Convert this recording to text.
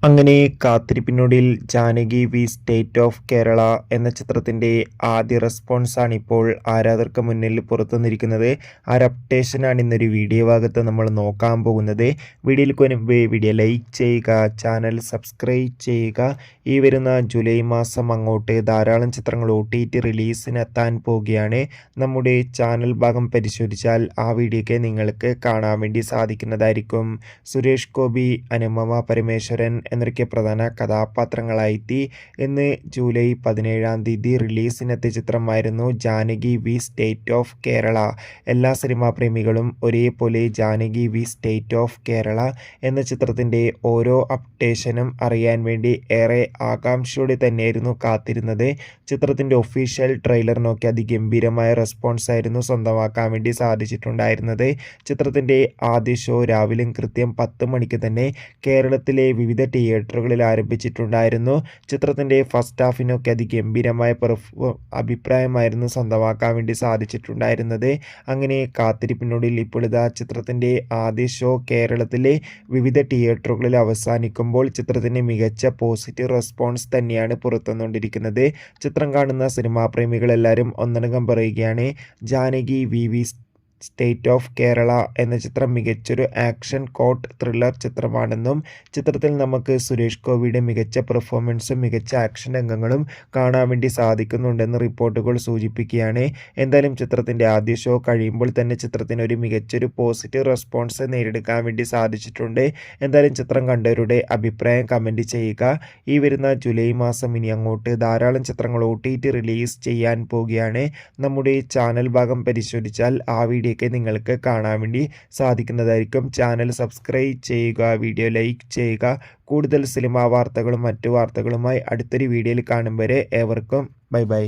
അങ്ങനെ കാത്തിരിപ്പിനൊടുവിൽ Janaki V state of Kerala എന്ന ചിത്രത്തിൻ്റെ ആദ്യ റെസ്പോൺസാണ് ഇപ്പോൾ ആരാധകർക്ക് മുന്നിൽ പുറത്തുവന്നിരിക്കുന്നത്. ആ ഒരു അപ്ഡേഷനാണ് ഇന്നൊരു വീഡിയോ ഭാഗത്ത് നമ്മൾ നോക്കാൻ പോകുന്നത്. വീഡിയോയിലേക്ക് മുൻപ് വീഡിയോ ലൈക്ക് ചെയ്യുക, ചാനൽ സബ്സ്ക്രൈബ് ചെയ്യുക. ഈ വരുന്ന ജൂലൈ മാസം അങ്ങോട്ട് ധാരാളം ചിത്രങ്ങൾ OTT റിലീസിനെത്താൻ പോവുകയാണ്. നമ്മുടെ ചാനൽ ഭാഗം പരിശോധിച്ചാൽ ആ വീഡിയോയ്ക്ക് നിങ്ങൾക്ക് കാണാൻ വേണ്ടി സാധിക്കുന്നതായിരിക്കും. സുരേഷ് ഗോപി, അനുപമ പരമേശ്വരൻ എന്നൊക്കെ പ്രധാന കഥാപാത്രങ്ങളായെത്തി. ഇന്ന് ജൂലൈ 17 റിലീസിനെത്തിയ ചിത്രമായിരുന്നു Janaki V state of Kerala. എല്ലാ സിനിമാ പ്രേമികളും ഒരേപോലെ Janaki V state of Kerala എന്ന ചിത്രത്തിൻ്റെ ഓരോ അപ്ഡേഷനും അറിയാൻ വേണ്ടി ഏറെ ആകാംക്ഷയോടെ തന്നെയായിരുന്നു കാത്തിരുന്നത്. ചിത്രത്തിൻ്റെ ഒഫീഷ്യൽ ട്രെയിലർ നോക്കി അതിഗംഭീരമായ റെസ്പോൺസ് ആയിരുന്നു സ്വന്തമാക്കാൻ വേണ്ടി സാധിച്ചിട്ടുണ്ടായിരുന്നത്. ചിത്രത്തിൻ്റെ ആദ്യ ഷോ രാവിലെ കൃത്യം 10 മണിക്ക് തന്നെ കേരളത്തിലെ വിവിധ തിയേറ്ററുകളിൽ ആരംഭിച്ചിട്ടുണ്ടായിരുന്നു. ചിത്രത്തിൻ്റെ ഫസ്റ്റ് ഹാഫിനൊക്കെ അതിഗംഭീരമായ അഭിപ്രായമായിരുന്നു സ്വന്തമാക്കാൻ വേണ്ടി സാധിച്ചിട്ടുണ്ടായിരുന്നത്. അങ്ങനെ കാത്തിരിപ്പിനൊടുവിൽ ഇപ്പോൾ ഇതാ ചിത്രത്തിൻ്റെ ആദ്യ ഷോ കേരളത്തിലെ വിവിധ തിയേറ്ററുകളിൽ അവസാനിക്കുമ്പോൾ ചിത്രത്തിന് മികച്ച പോസിറ്റീവ് റെസ്പോൺസ് തന്നെയാണ് പുറത്തുവന്നുകൊണ്ടിരിക്കുന്നത്. ചിത്രം കാണുന്ന സിനിമാ പ്രേമികളെല്ലാവരും ഒന്നടങ്കം പറയുകയാണ്, Janaki V state of Kerala എന്ന ചിത്രം മികച്ചൊരു ആക്ഷൻ കോട്ട് ത്രില്ലർ ചിത്രമാണെന്നും ചിത്രത്തിൽ നമുക്ക് സുരേഷ് ഗോപിയുടെ മികച്ച പെർഫോമൻസും മികച്ച ആക്ഷൻ രംഗങ്ങളും കാണാൻ വേണ്ടി സാധിക്കുന്നുണ്ടെന്ന് റിപ്പോർട്ടുകൾ സൂചിപ്പിക്കുകയാണ്. എന്തായാലും ചിത്രത്തിൻ്റെ ആദ്യ ഷോ കഴിയുമ്പോൾ തന്നെ ചിത്രത്തിന് ഒരു മികച്ചൊരു പോസിറ്റീവ് റെസ്പോൺസ് നേടിയെടുക്കാൻ വേണ്ടി സാധിച്ചിട്ടുണ്ട്. എന്തായാലും ചിത്രം കണ്ടവരുടെ അഭിപ്രായം കമൻറ്റ് ചെയ്യുക. ഈ വരുന്ന ജൂലൈ മാസം ഇനി അങ്ങോട്ട് ധാരാളം ചിത്രങ്ങൾ OTT റിലീസ് ചെയ്യാൻ പോവുകയാണ്. നമ്മുടെ ചാനൽ ഭാഗം പരിശോധിച്ചാൽ ആ വീഡിയോയ്ക്ക് നിങ്ങൾക്ക് കാണാൻ വേണ്ടി സാധിക്കുന്നതായിരിക്കും. ചാനൽ സബ്സ്ക്രൈബ് ചെയ്യുക, വീഡിയോ ലൈക്ക് ചെയ്യുക. കൂടുതൽ സിനിമാ വാർത്തകളും മറ്റു വാർത്തകളുമായി അടുത്തൊരു വീഡിയോയിൽ കാണും വരെ ഏവർക്കും ബൈ ബൈ.